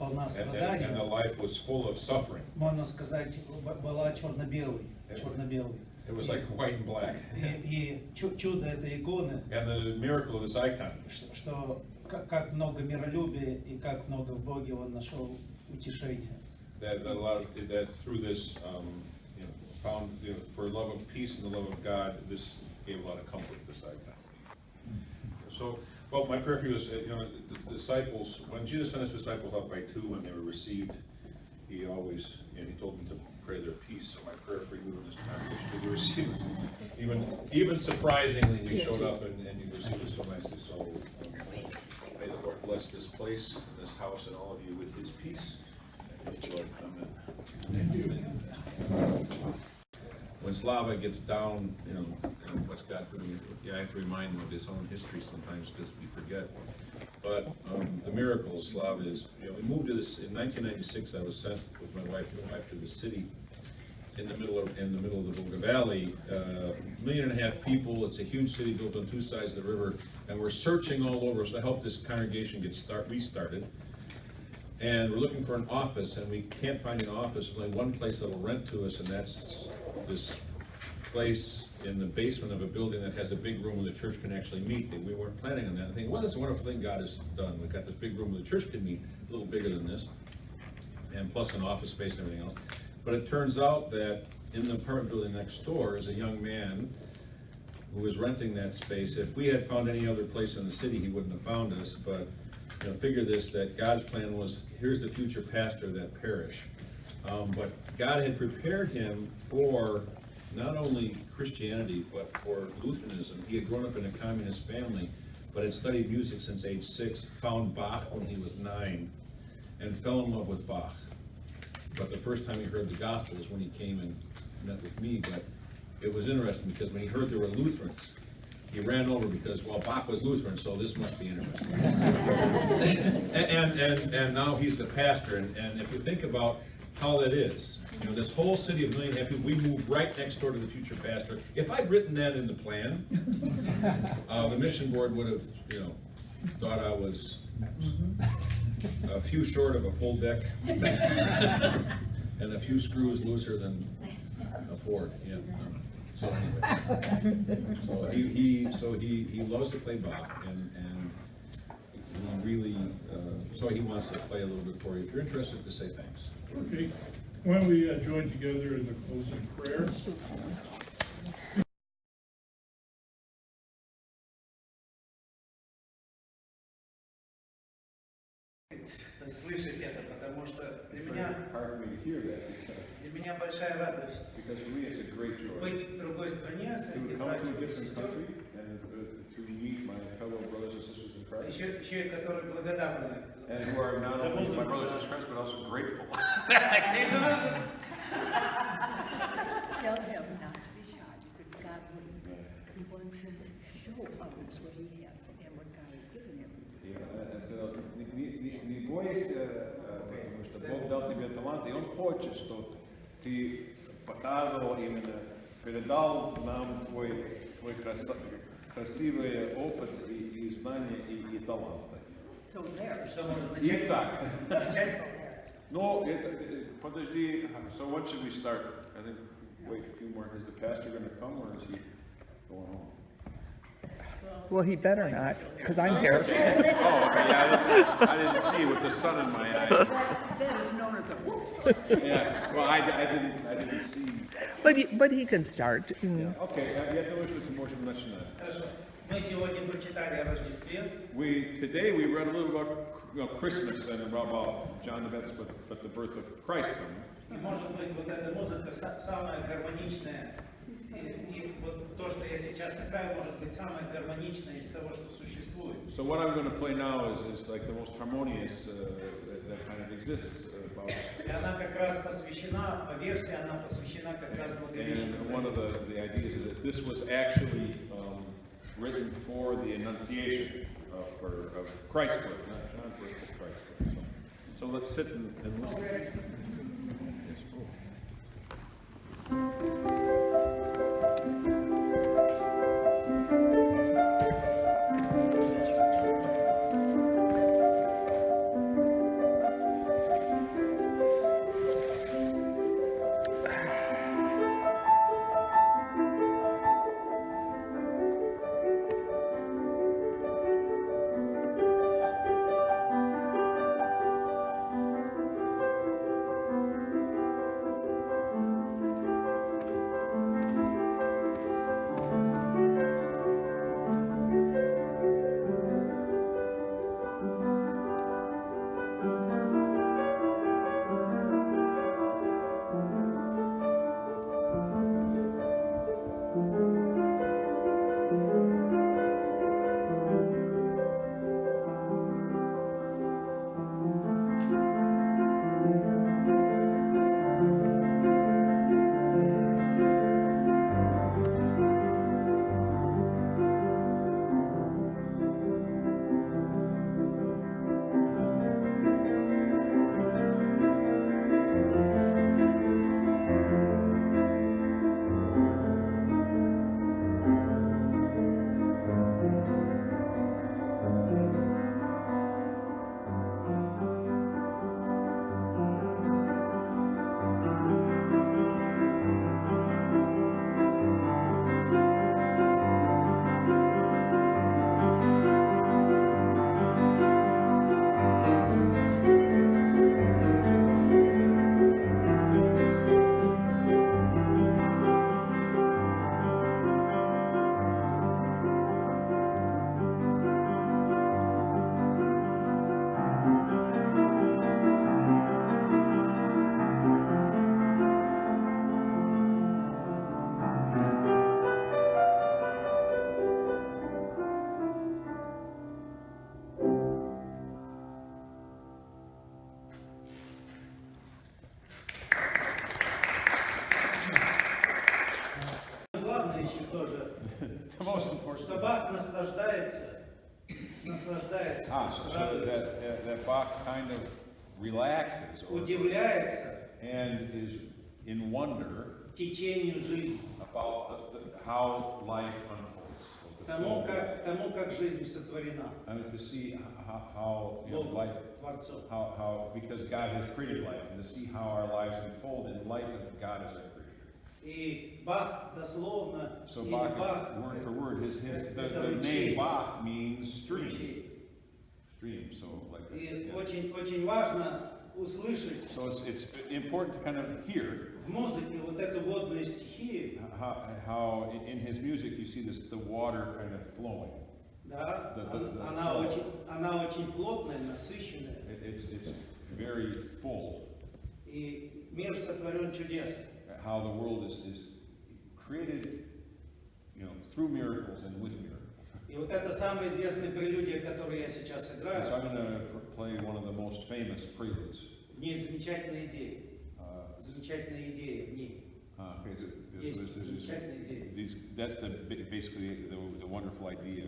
волна and the страдания. life was full of suffering. Можно сказать, была черно-белой. It was like white and black. И чудо этой иконы, And the miracle of this icon, что как много миролюбия и как много в Боге он нашел утешение. that through this, found, for love of peace and the love of God, this gave a lot of comfort to this icon. So, well, my prayer for you is, the disciples, when Jesus sent his disciples out by two when they were received, he always, he told them to pray their peace. So my prayer for you in this time is to receive it. Even surprisingly, we showed up and you received it so nicely. So may the Lord bless this place, this house, and all of you with his peace. Lord, amen. When Slava gets down, what's got to do, you have to remind him of his own history sometimes because we forget. But the miracle of Slava is, we moved to this in 1996. I was sent with my wife to the city in the middle of the Volga Valley. 1.5 million people. It's a huge city built on two sides of the river, and we're searching all over. So I hope this congregation gets restarted. And we're looking for an office, and we can't find an office. There's only one place that'll rent to us, and that's this place in the basement of a building that has a big room where the church can actually meet. We weren't planning on that. I think, well, that's a wonderful thing God has done. We've got this big room where the church can meet, a little bigger than this, and plus an office space and everything else. But it turns out that in the apartment building next door is a young man who was renting that space. If we had found any other place in the city, he wouldn't have found us, but figure this, that God's plan was, here's the future pastor of that parish. But God had prepared him for not only Christianity, but for Lutheranism. He had grown up in a communist family, but had studied music since age 6, found Bach when he was 9, and fell in love with Bach. But the first time he heard the gospel is when he came and met with me. But it was interesting because when he heard there were Lutherans, he ran over because, well, Bach was Lutheran, so this must be interesting. and now he's the pastor. And if you think about how that is, this whole city of 1.5 million people, we moved right next door to the future pastor. If I'd written that in the plan, the mission board would have, thought I was a few short of a full deck and a few screws looser than a Ford. Yeah. So anyway, so he loves to play Bach, and he really so he wants to play a little bit for you. If you're interested, to say thanks. Okay. Why don't we join together in the closing prayer? Слышать это, потому что для Hard for me to hear that меня большая радость because for me it's a great joy быть в другой стране to среди come to a братьев и different сестер, country and to meet my fellow brothers and sisters in Christ, еще и которые благодарны. and who are not only my brothers and sisters in Christ but also grateful. Tell him not to be shy, because God he wants him to show others what he has and what God has given him. Не бойся, потому что Бог дал тебе талант, и Он хочет, чтобы ты показывал именно, передал нам твой красивый опыт и знания и таланты. So there. Что можно И так. начать? No, подожди. So when should we start? I think wait a few more. Is the pastor going to come or is he going home? Well, he better not, because I'm here. Oh, okay. Yeah, I didn't see with the sun in my eyes. That is known as a whoops. Yeah. Well, I didn't see. But he can start. Yeah. Okay. Я думаю, что ты можешь начинать. Хорошо. Мы сегодня прочитали о Рождестве. Today we read a little about Christmas and about John the Baptist, but the birth of Christ coming. И может быть вот эта музыка самая гармоничная. И вот то, что я сейчас играю, может быть самое гармоничное из того, что существует. So what I'm going to play now is like the most harmonious that kind of exists about. И она как раз посвящена, по версии, она посвящена как раз Благовещению. And one of the ideas is that this was actually written for the Annunciation of Christ's birth, not John's birth, but Christ's birth. So let's sit and listen. Yes. the most important. что Бах наслаждается, So that Bach kind of relaxes удивляется and is in wonder течению жизни, about how life unfolds. тому, как жизнь сотворена I mean, to see how Богом, life, Творцом. how because God has created life, and to see how our lives unfold in light of God as our creator. И Бах дословно, So или Bach, Бах, word for word, the это name ручей. Bach means stream. Ручей. Stream, so like. И Yeah. очень важно услышать So it's important to kind of hear в музыке вот эту водную стихию, how in his music you see the water kind of flowing. да, The она очень плотная, насыщенная, It's very full. и мир сотворен чудесно. How the world is created, through miracles and with miracles. И вот это самая известная прелюдия, которую я сейчас So играю, I'm going to play one of the most famous preludes. в ней замечательная идея, замечательная идея в ней. Есть замечательная идея. That's basically the wonderful idea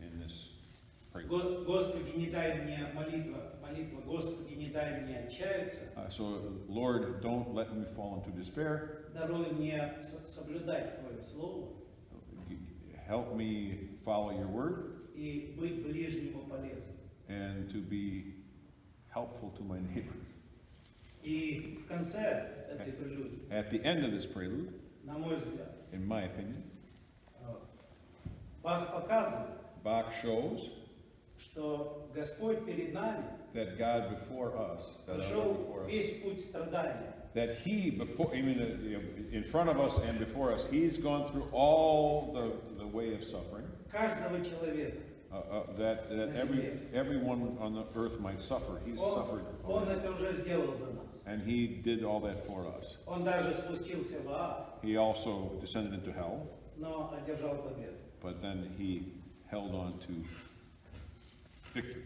in this prelude. Господи, не дай мне молитва, Господи, не дай мне отчаяться, So, Lord, don't let me fall into despair. даруй мне соблюдать Твое Слово Help me follow your word и быть ближнему полезным. and to be helpful to my neighbor. И в конце этой прелюдии, At the end of this prelude, на мой взгляд, in my opinion, Бах показывает, Bach shows что Господь перед нами that God before us, that our прошел Lord before us, весь путь страдания. that He before, in front of us and before us, He's gone through all the way of suffering. Каждого человека. That everyone on the earth might suffer. He's suffered. Он это уже сделал за нас. And He did all that for us. Он даже спустился в ад, He also descended into hell, но одержал победу. but then He held on to victory.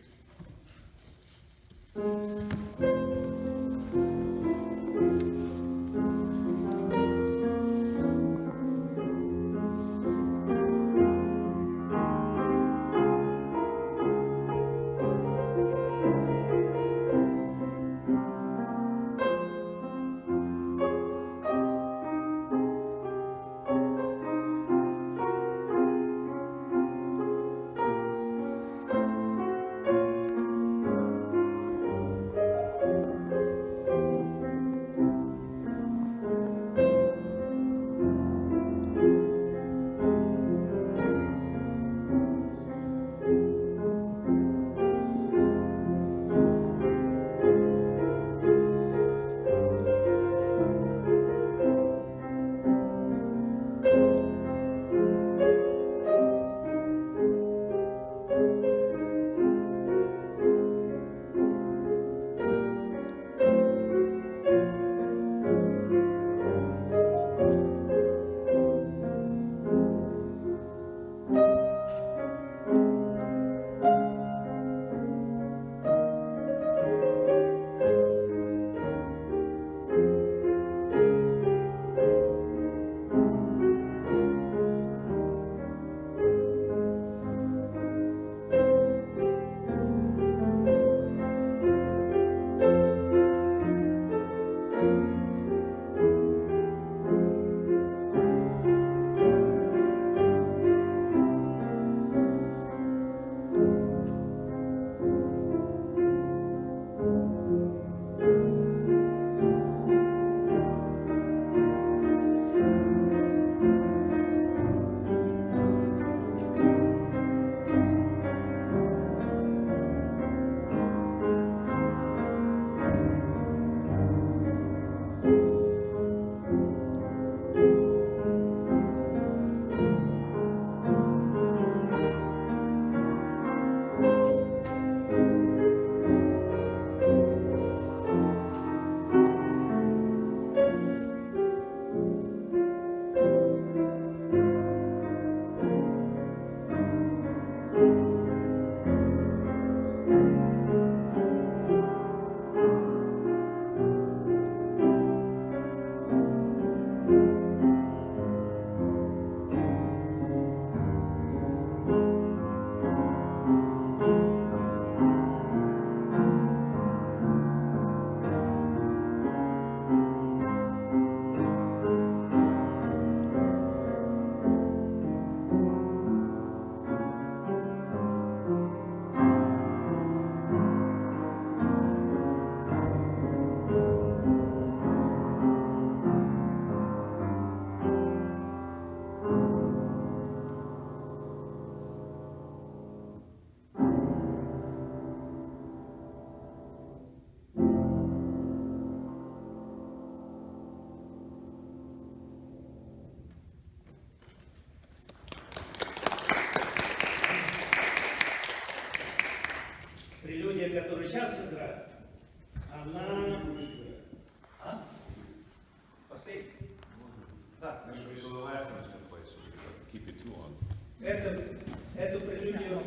Эту прелюдию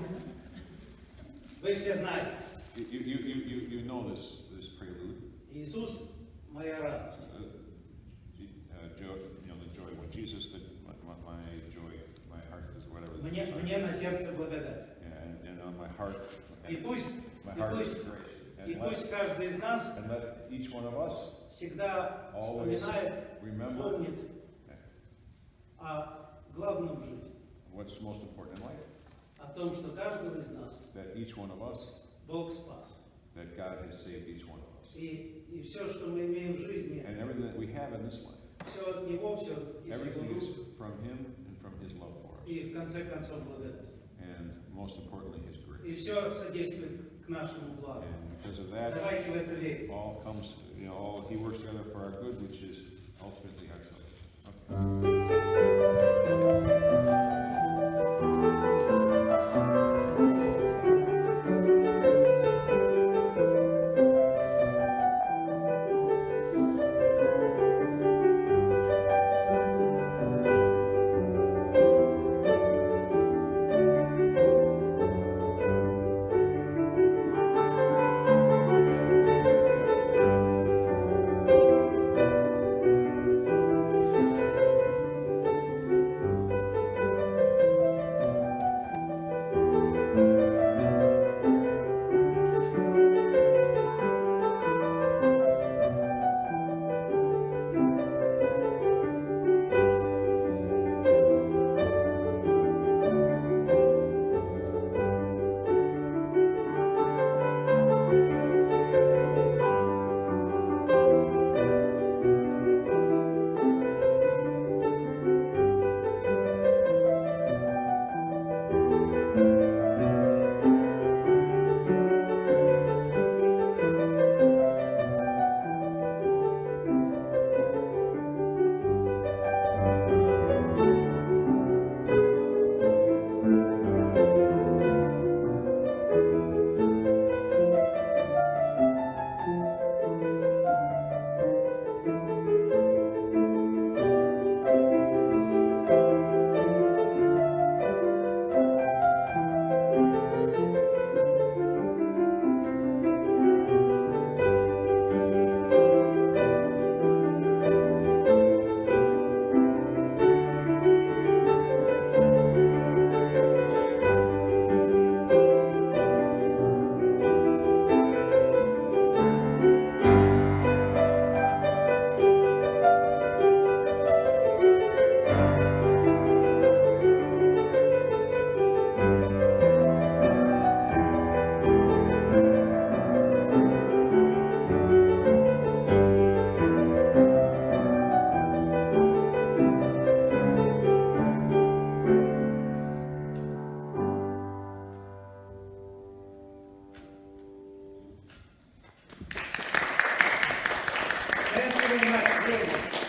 вы все знаете. You know this prelude. Иисус – моя радость. Joy, the joy, what Jesus did, my joy, my heart is whatever. Мне на сердце благодать. Yeah, and on my heart, И пусть grace. каждый из нас And let each one of us всегда вспоминает, remember помнит о главном в жизни. what's most important in life. О том, что каждого из нас That each one of us, Бог спас. that God has saved each one of us. И все, что мы имеем в жизни, And everything that we have in this life, все от Него, все из Его everything рук. is from Him and from His love for us. И в конце концов благодать. And most importantly, His grace. И все содействует к нашему благу. And because of that, Давайте в это верить. all comes, all He works together for our good, which is ultimately excellent. Okay. Поэтому,